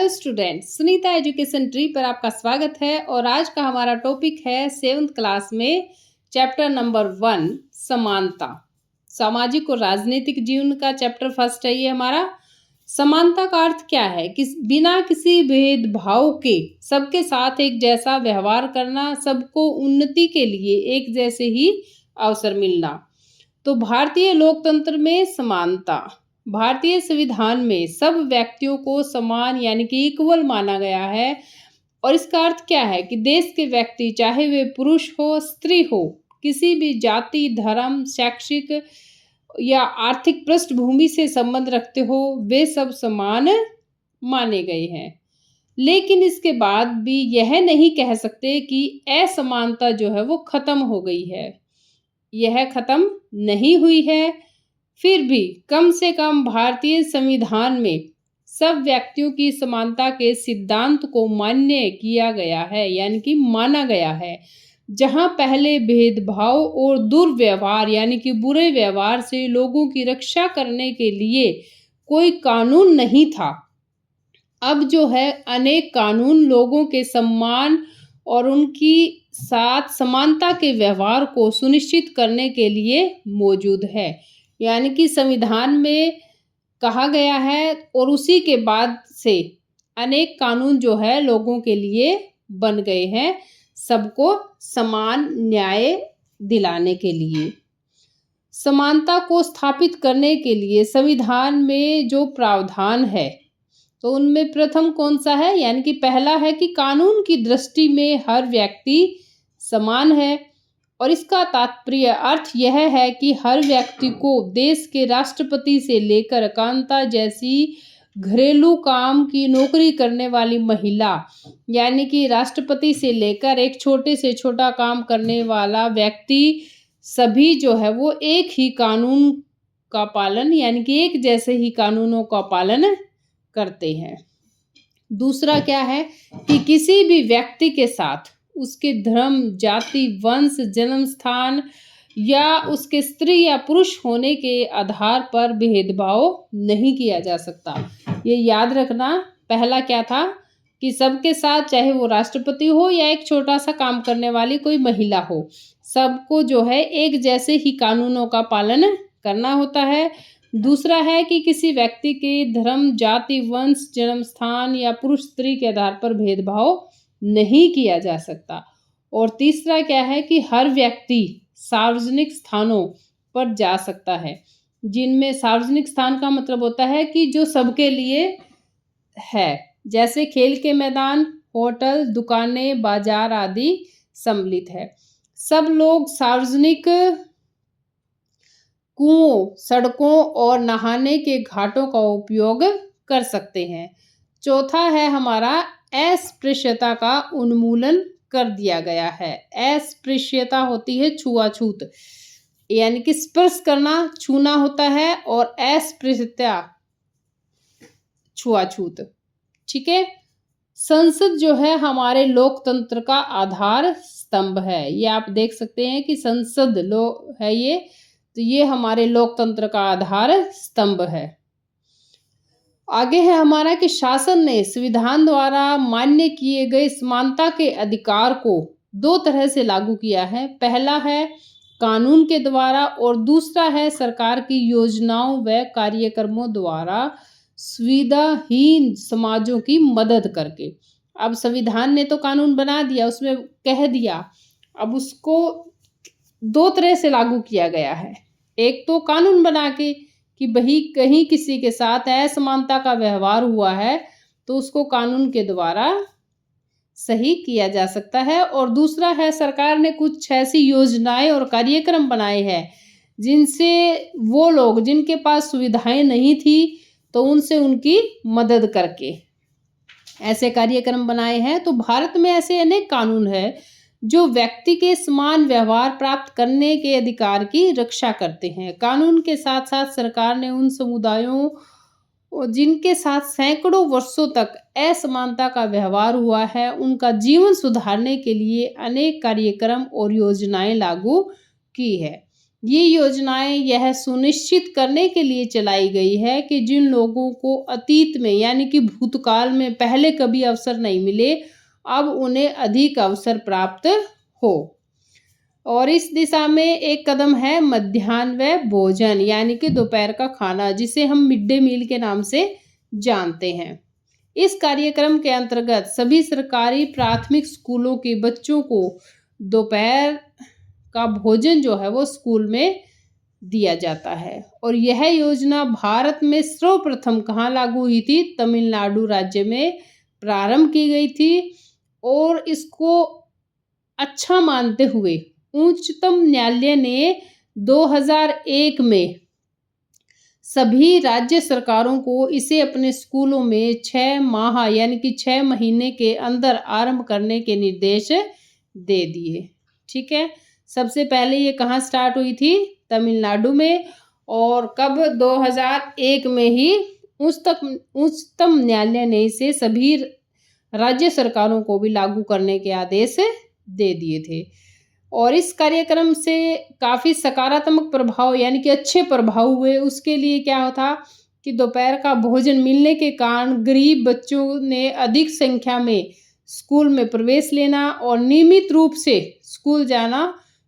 Hello student, Sunita education tree पर आपका स्वागत है। और आज का हमारा टॉपिक है 7th क्लास में चैप्टर नंबर 1 समानता। सामाजिक और राजनीतिक जीवन का चैप्टर फर्स्ट है ये हमारा। समानता का अर्थ क्या है कि बिना किसी भेदभाव के सबके साथ एक जैसा व्यवहार करना, सबको उन्नति के लिए एक जैसे ही अवसर मिलना। तो भारतीय लोकतंत्र में समानता, भारतीय संविधान में सब व्यक्तियों को समान यानी कि इक्वल माना गया है। और इसका अर्थ क्या है कि देश के व्यक्ति, चाहे वे पुरुष हो स्त्री हो, किसी भी जाति, धर्म, शैक्षिक या आर्थिक पृष्ठभूमि से संबंध रखते हो, वे सब समान माने गए हैं। लेकिन इसके बाद भी यह नहीं कह सकते कि असमानता जो है वो खत्म हो गई है। यह खत्म नहीं हुई है। फिर भी कम से कम भारतीय संविधान में सब व्यक्तियों की समानता के सिद्धांत को मान्य किया गया है, यानी कि माना गया है। जहां पहले भेदभाव और दुर्व्यवहार यानी कि बुरे व्यवहार से लोगों की रक्षा करने के लिए कोई कानून नहीं था, अब जो है अनेक कानून लोगों के सम्मान और उनकी साथ समानता के व्यवहार को सुनिश्चित करने के लिए मौजूद है। यानी कि संविधान में कहा गया है और उसी के बाद से अनेक कानून जो है लोगों के लिए बन गए हैं, सबको समान न्याय दिलाने के लिए। समानता को स्थापित करने के लिए संविधान में जो प्रावधान है, तो उनमें प्रथम कौन सा है, यानी कि पहला है कि कानून की दृष्टि में हर व्यक्ति समान है। और इसका तात्पर्य अर्थ यह है कि हर व्यक्ति को देश के राष्ट्रपति से लेकर कांता जैसी घरेलू काम की नौकरी करने वाली महिला, यानी कि राष्ट्रपति से लेकर एक छोटे से छोटा काम करने वाला व्यक्ति, सभी जो है वो एक ही कानून का पालन यानी कि एक जैसे ही कानूनों का पालन करते हैं। दूसरा क्या है कि किसी भी व्यक्ति के साथ उसके धर्म, जाति, वंश, जन्म स्थान या उसके स्त्री या पुरुष होने के आधार पर भेदभाव नहीं किया जा सकता। ये याद रखना। पहला क्या था कि सबके साथ, चाहे वो राष्ट्रपति हो या एक छोटा सा काम करने वाली कोई महिला हो, सबको जो है एक जैसे ही कानूनों का पालन करना होता है। दूसरा है कि किसी व्यक्ति के धर्म, जाति, वंश, जन्म स्थान या पुरुष स्त्री के आधार पर भेदभाव नहीं किया जा सकता। और तीसरा क्या है कि हर व्यक्ति सार्वजनिक स्थानों पर जा सकता है, जिनमें सार्वजनिक स्थान का मतलब होता है कि जो सबके लिए है, जैसे खेल के मैदान, होटल, दुकानें, बाजार आदि सम्मिलित है। सब लोग सार्वजनिक कुओं, सड़कों और नहाने के घाटों का उपयोग कर सकते हैं। चौथा है हमारा अस्पृश्यता का उन्मूलन कर दिया गया है। अस्पृश्यता होती है छुआछूत, यानी कि स्पर्श करना, छूना होता है, और अस्पृश्यता छुआछूत। ठीक है। संसद जो है हमारे लोकतंत्र का आधार स्तंभ है। ये आप देख सकते हैं कि संसद है ये, तो ये हमारे लोकतंत्र का आधार स्तंभ है। आगे है हमारा कि शासन ने संविधान द्वारा मान्य किए गए समानता के अधिकार को दो तरह से लागू किया है। पहला है कानून के द्वारा और दूसरा है सरकार की योजनाओं व कार्यक्रमों द्वारा सुविधाहीन समाजों की मदद करके। अब संविधान ने तो कानून बना दिया, उसमें कह दिया, अब उसको दो तरह से लागू किया गया है। एक तो कानून बना के कि भाई कहीं किसी के साथ असमानता का व्यवहार हुआ है तो उसको कानून के द्वारा सही किया जा सकता है। और दूसरा है सरकार ने कुछ ऐसी योजनाएं और कार्यक्रम बनाए हैं जिनसे वो लोग जिनके पास सुविधाएं नहीं थी तो उनसे उनकी मदद करके ऐसे कार्यक्रम बनाए हैं। तो भारत में ऐसे अनेक कानून हैं जो व्यक्ति के समान व्यवहार प्राप्त करने के अधिकार की रक्षा करते हैं। कानून के साथ साथ सरकार ने उन समुदायों जिनके साथ सैकड़ों वर्षों तक असमानता का व्यवहार हुआ है, उनका जीवन सुधारने के लिए अनेक कार्यक्रम और योजनाएं लागू की है। ये योजनाएं यह सुनिश्चित करने के लिए चलाई गई है कि जिन लोगों को अतीत में यानी कि भूतकाल में पहले कभी अवसर नहीं मिले, अब उन्हें अधिक अवसर प्राप्त हो। और इस दिशा में एक कदम है मध्याह्न भोजन यानी कि दोपहर का खाना, जिसे हम मिड डे मील के नाम से जानते हैं। इस कार्यक्रम के अंतर्गत सभी सरकारी प्राथमिक स्कूलों के बच्चों को दोपहर का भोजन जो है वो स्कूल में दिया जाता है। और यह योजना भारत में सर्वप्रथम कहाँ लागू हुई थी? तमिलनाडु राज्य में प्रारंभ की गई थी। और इसको अच्छा मानते हुए उच्चतम न्यायालय ने 2001 में सभी राज्य सरकारों को इसे अपने स्कूलों में 6 माह यानी कि 6 महीने के अंदर आरंभ करने के निर्देश दे दिए। ठीक है, सबसे पहले ये कहाँ स्टार्ट हुई थी? तमिलनाडु में। और कब? 2001 में ही उच्चतम न्यायालय ने इसे सभी राज्य सरकारों को भी लागू करने के आदेश दे दिए थे। और इस कार्यक्रम से काफ़ी सकारात्मक प्रभाव यानी कि अच्छे प्रभाव हुए। उसके लिए क्या होता कि दोपहर का भोजन मिलने के कारण गरीब बच्चों ने अधिक संख्या में स्कूल में प्रवेश लेना और नियमित रूप से स्कूल जाना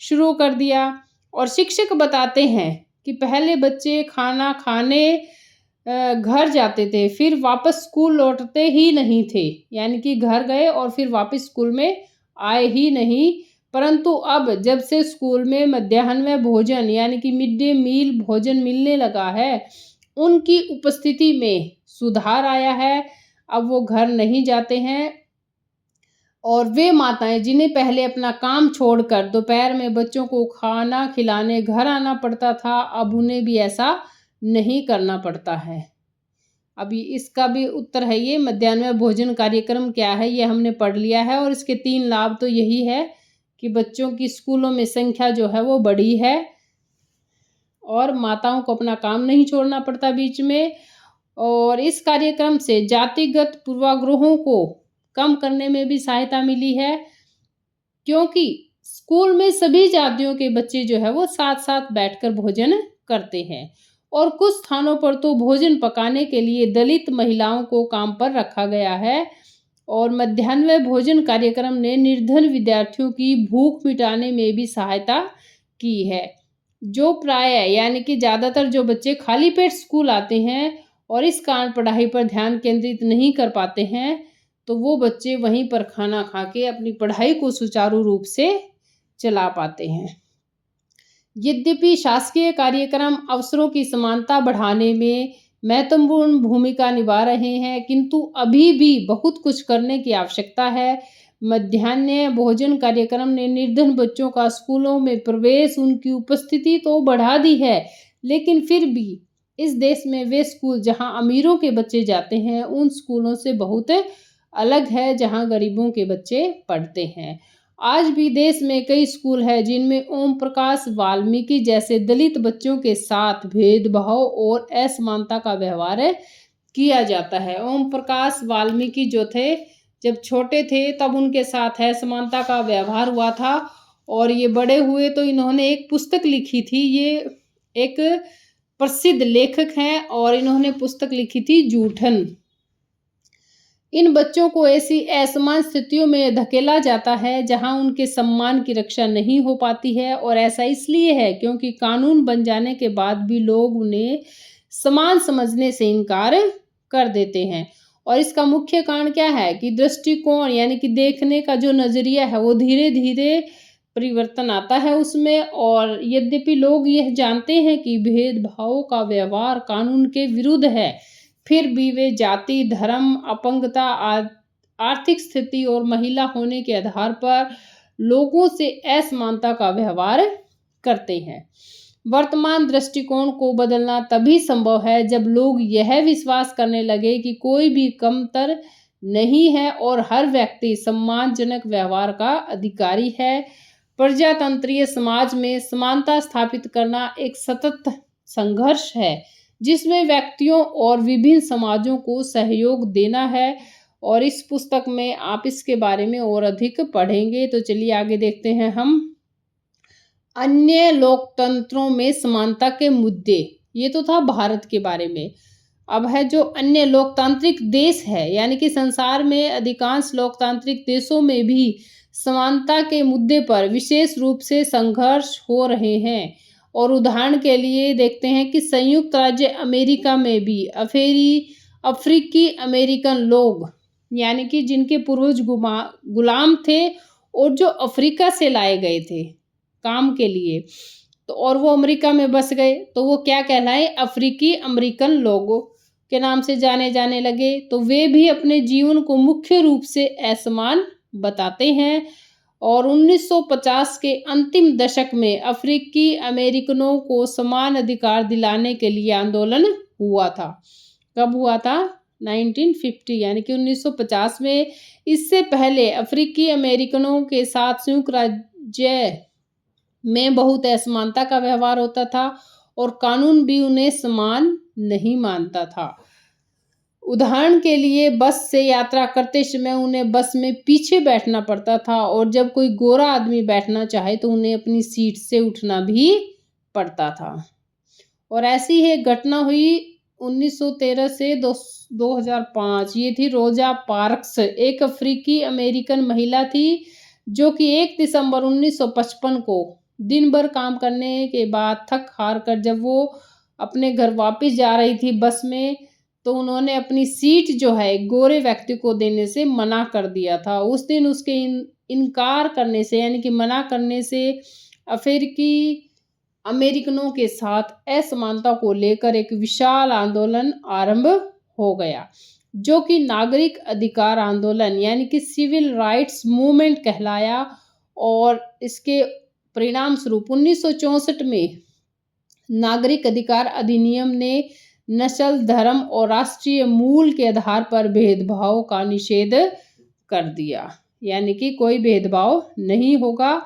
शुरू कर दिया। और शिक्षक बताते हैं कि पहले बच्चे खाना खाने घर जाते थे, फिर वापस स्कूल लौटते ही नहीं थे, यानी कि घर गए और फिर वापस स्कूल में आए ही नहीं। परंतु अब जब से स्कूल में मध्याह्न भोजन यानी कि मिड डे मील भोजन मिलने लगा है, उनकी उपस्थिति में सुधार आया है। अब वो घर नहीं जाते हैं। और वे माताएं जिन्हें पहले अपना काम छोड़कर दोपहर में बच्चों को खाना खिलाने घर आना पड़ता था, अब उन्हें भी ऐसा नहीं करना पड़ता है। अभी इसका भी उत्तर है ये मध्याह्न भोजन कार्यक्रम क्या है, ये हमने पढ़ लिया है। और इसके 3 लाभ तो यही है कि बच्चों की स्कूलों में संख्या जो है वो बढ़ी है और माताओं को अपना काम नहीं छोड़ना पड़ता बीच में। और इस कार्यक्रम से जातिगत पूर्वाग्रहों को कम करने में भी सहायता मिली है, क्योंकि स्कूल में सभी जातियों के बच्चे जो है वो साथ साथ बैठकर भोजन करते हैं। और कुछ स्थानों पर तो भोजन पकाने के लिए दलित महिलाओं को काम पर रखा गया है। और मध्याह्न भोजन कार्यक्रम ने निर्धन विद्यार्थियों की भूख मिटाने में भी सहायता की है। जो प्राय यानी कि ज़्यादातर जो बच्चे खाली पेट स्कूल आते हैं और इस कारण पढ़ाई पर ध्यान केंद्रित नहीं कर पाते हैं, तो वो बच्चे वहीं पर खाना खा के अपनी पढ़ाई को सुचारू रूप से चला पाते हैं। यद्यपि शासकीय कार्यक्रम अवसरों की समानता बढ़ाने में महत्वपूर्ण भूमिका निभा रहे हैं, किंतु अभी भी बहुत कुछ करने की आवश्यकता है। मध्याह्न भोजन कार्यक्रम ने निर्धन बच्चों का स्कूलों में प्रवेश, उनकी उपस्थिति तो बढ़ा दी है, लेकिन फिर भी इस देश में वे स्कूल जहां अमीरों के बच्चे जाते हैं, उन स्कूलों से बहुत अलग है जहां गरीबों के बच्चे पढ़ते हैं। आज भी देश में कई स्कूल हैं जिनमें ओम प्रकाश वाल्मीकि जैसे दलित बच्चों के साथ भेदभाव और असमानता का व्यवहार किया जाता है। ओम प्रकाश वाल्मीकि जो थे, जब छोटे थे तब उनके साथ असमानता का व्यवहार हुआ था। और ये बड़े हुए तो इन्होंने एक पुस्तक लिखी थी। ये एक प्रसिद्ध लेखक हैं और इन्होंने पुस्तक लिखी थी जूठन। इन बच्चों को ऐसी असमान स्थितियों में धकेला जाता है जहां उनके सम्मान की रक्षा नहीं हो पाती है। और ऐसा इसलिए है क्योंकि कानून बन जाने के बाद भी लोग उन्हें समान समझने से इनकार कर देते हैं। और इसका मुख्य कारण क्या है कि दृष्टिकोण यानी कि देखने का जो नज़रिया है वो धीरे धीरे परिवर्तन आता है उसमें। और यद्यपि लोग यह जानते हैं कि भेदभाव का व्यवहार कानून के विरुद्ध है, फिर भी वे जाति, धर्म, अपंगता, आर्थिक स्थिति और महिला होने के आधार पर लोगों से असमानता का व्यवहार करते हैं। वर्तमान दृष्टिकोण को बदलना तभी संभव है जब लोग यह विश्वास करने लगे कि कोई भी कमतर नहीं है और हर व्यक्ति सम्मानजनक व्यवहार का अधिकारी है। प्रजातंत्रीय समाज में समानता स्थापित करना एक सतत संघर्ष है जिसमें व्यक्तियों और विभिन्न समाजों को सहयोग देना है। और इस पुस्तक में आप इसके बारे में और अधिक पढ़ेंगे। तो चलिए आगे देखते हैं हम। अन्य लोकतंत्रों में समानता के मुद्दे। ये तो था भारत के बारे में। अब है जो अन्य लोकतांत्रिक देश है, यानी कि संसार में अधिकांश लोकतांत्रिक देशों में भी समानता के मुद्दे पर विशेष रूप से संघर्ष हो रहे हैं। और उदाहरण के लिए देखते हैं कि संयुक्त राज्य अमेरिका में भी अफ्रीकी अमेरिकन लोग, यानी कि जिनके पूर्वज गुलाम थे और जो अफ्रीका से लाए गए थे काम के लिए, तो और वो अमेरिका में बस गए, तो वो क्या कहलाए, अफ्रीकी अमेरिकन लोगों के नाम से जाने जाने लगे। तो वे भी अपने जीवन को मुख्य रूप से असमान बताते हैं। और 1950 के अंतिम दशक में अफ्रीकी अमेरिकनों को समान अधिकार दिलाने के लिए आंदोलन हुआ था। कब हुआ था? 1950, यानी कि 1950 में। इससे पहले अफ्रीकी अमेरिकनों के साथ संयुक्त राज्य में बहुत असमानता का व्यवहार होता था और कानून भी उन्हें समान नहीं मानता था। उदाहरण के लिए बस से यात्रा करते समय उन्हें बस में पीछे बैठना पड़ता था और जब कोई गोरा आदमी बैठना चाहे तो उन्हें अपनी सीट से उठना भी पड़ता था। और ऐसी ही एक घटना हुई 1913 से 2005। ये थी रोजा पार्क्स, एक अफ्रीकी अमेरिकन महिला थी जो कि 1 दिसंबर 1955 को दिन भर काम करने के बाद थक हार कर जब वो अपने घर वापस जा रही थी बस में, तो उन्होंने अपनी सीट जो है गोरे व्यक्ति को देने से मना कर दिया था। उस दिन उसके इनकार करने से, यानी कि मना करने से अफ्रीकी अमेरिकनों के साथ असमानता को लेकर एक विशाल आंदोलन आरंभ हो गया, जो कि नागरिक अधिकार आंदोलन यानी कि सिविल राइट्स मूवमेंट कहलाया। और इसके परिणाम स्वरूप 1964 में नागरिक अधिकार अधिनियम ने नस्ल, धर्म और राष्ट्रीय मूल के आधार पर भेदभाव का निषेध कर दिया, यानी कि कोई भेदभाव नहीं होगा।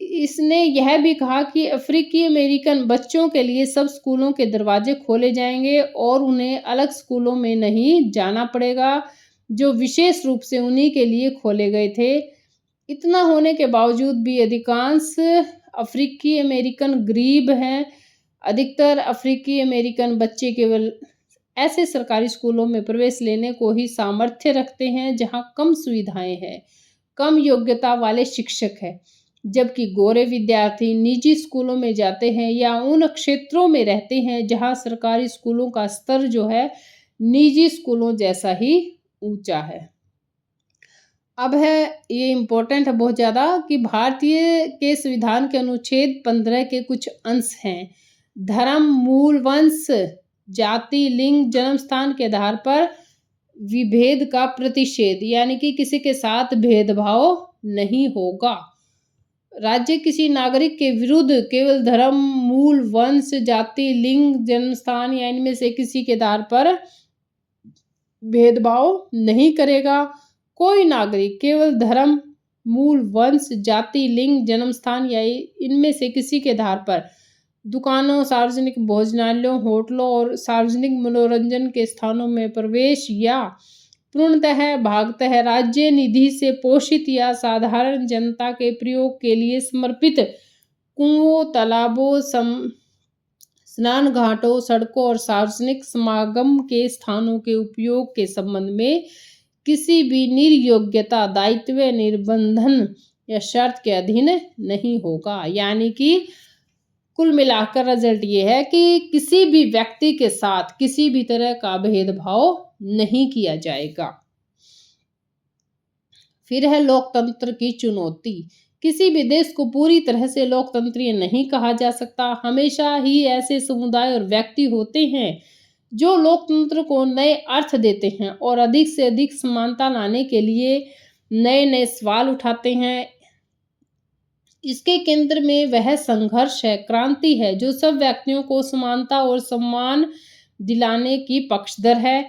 इसने यह भी कहा कि अफ्रीकी अमेरिकन बच्चों के लिए सब स्कूलों के दरवाजे खोले जाएंगे और उन्हें अलग स्कूलों में नहीं जाना पड़ेगा जो विशेष रूप से उन्हीं के लिए खोले गए थे। इतना होने के बावजूद भी अधिकांश अफ्रीकी अमेरिकन गरीब हैं। अधिकतर अफ्रीकी अमेरिकन बच्चे केवल ऐसे सरकारी स्कूलों में प्रवेश लेने को ही सामर्थ्य रखते हैं जहां कम सुविधाएं हैं, कम योग्यता वाले शिक्षक हैं, जबकि गोरे विद्यार्थी निजी स्कूलों में जाते हैं या उन क्षेत्रों में रहते हैं जहां सरकारी स्कूलों का स्तर जो है निजी स्कूलों जैसा ही ऊंचा है। अब है ये इम्पोर्टेंट है बहुत ज़्यादा कि भारतीय के संविधान के अनुच्छेद 15 के कुछ अंश हैं। धर्म, मूल, वंश, जाति, लिंग, जन्म स्थान के आधार पर विभेद का प्रतिषेध, यानी कि किसी के साथ भेदभाव नहीं होगा। राज्य किसी नागरिक के विरुद्ध केवल धर्म, मूल, वंश, जाति, लिंग, जन्म स्थान या इनमें से किसी के आधार पर भेदभाव नहीं करेगा। कोई नागरिक केवल धर्म, मूल, वंश, जाति, लिंग, जन्म स्थान या इनमें से किसी के आधार पर दुकानों, सार्वजनिक भोजनालयों, होटलों और सार्वजनिक मनोरंजन के स्थानों में प्रवेश या पूर्णतः भागतः राज्य निधि से पोषित या साधारण जनता के प्रयोग के लिए समर्पित कुओं, तालाबों, स्नान घाटों, सड़कों और सार्वजनिक समागम के स्थानों के उपयोग के संबंध में किसी भी निर्योग्यता, दायित्व, निर्बंधन या शर्त के अधीन नहीं होगा। यानी कि कुल मिलाकर रिजल्ट ये है कि किसी भी व्यक्ति के साथ किसी भी तरह का भेदभाव नहीं किया जाएगा। फिर है लोकतंत्र की चुनौती। किसी भी देश को पूरी तरह से लोकतंत्रीय नहीं कहा जा सकता। हमेशा ही ऐसे समुदाय और व्यक्ति होते हैं जो लोकतंत्र को नए अर्थ देते हैं और अधिक से अधिक समानता लाने के लिए नए नए सवाल उठाते हैं। इसके केंद्र में वह संघर्ष है, क्रांति है, जो सब व्यक्तियों को समानता और सम्मान दिलाने की पक्षधर है।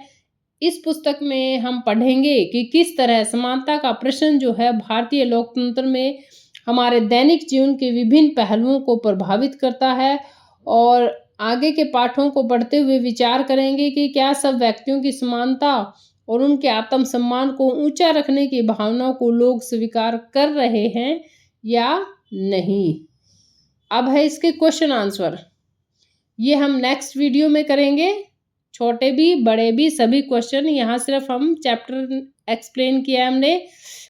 इस पुस्तक में हम पढ़ेंगे कि किस तरह समानता का प्रश्न जो है भारतीय लोकतंत्र में हमारे दैनिक जीवन के विभिन्न पहलुओं को प्रभावित करता है। और आगे के पाठों को पढ़ते हुए विचार करेंगे कि क्या सब व्यक्तियों की समानता और उनके आत्मसम्मान को ऊंचा रखने की भावना को लोग स्वीकार कर रहे हैं या नहीं। अब है इसके क्वेश्चन आंसर, ये हम नेक्स्ट वीडियो में करेंगे। छोटे भी बड़े भी सभी क्वेश्चन, यहाँ सिर्फ हम चैप्टर एक्सप्लेन किया है हमने,